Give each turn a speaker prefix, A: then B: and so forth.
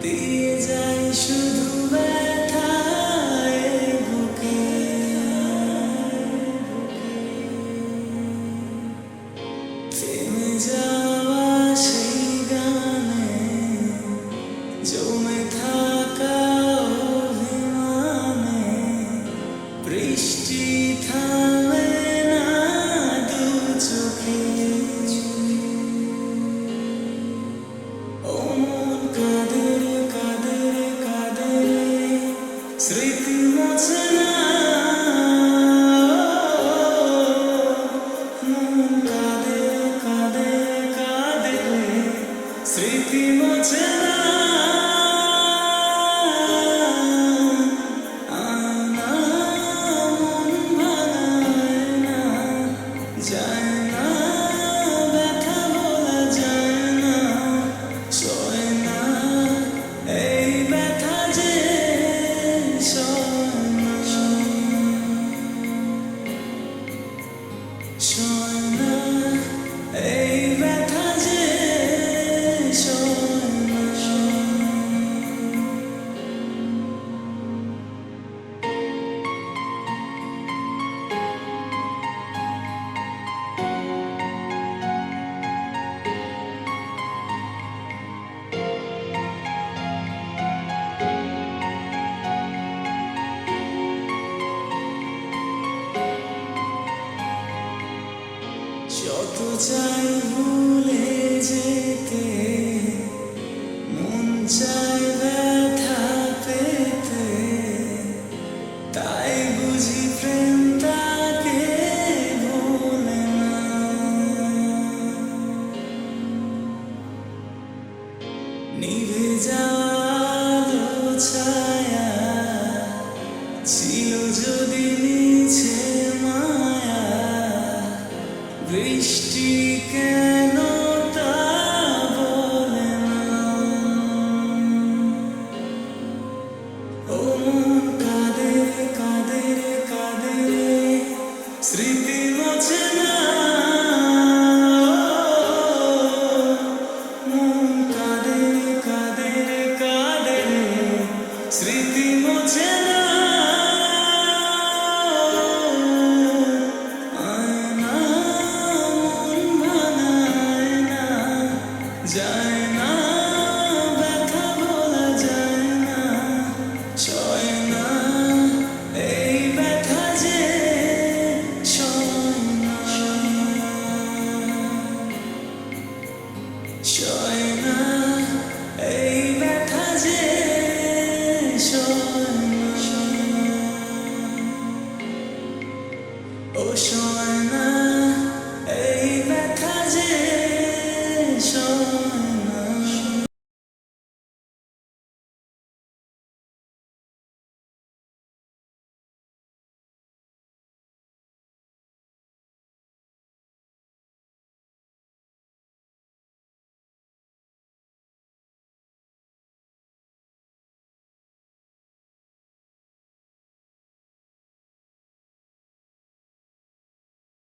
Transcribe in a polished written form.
A: দিয়ে যাই শুধু ব্যথায় বুকে থেমে যাওয়া সেই গানে জমে থাকা অভিমানে বৃষ্টি থামে না দু চোখে স্মৃতি মোছে না মন কাঁদে কাঁদে কাঁদে স্মৃতি মোছে না আয়না মন ভাঙায় না যায় না ব্যথা বলা যায় না সয় না এই ব্যথা যে সয় না এই ব্যথা যে সয় না যত চাই ভুলে যেতে মন চাই ব্যথা পেতে তাই বুঝি প্রেম তাকে ভোলে না নিভে যাওয়া ছায়া ছিল যদি নিচে মায়া বৃষ্টি কেন তা বলে না ও মন কাঁদে কাঁদে কাঁদে স্মৃতি মোছে না মন কাঁদে কাঁদে কাঁদে স্মৃতি মোছে না যায় না ব্যথা বলা যায় না সয় না এই ব্যথা যে সয় না সয় না এই ব্যথা যে সয়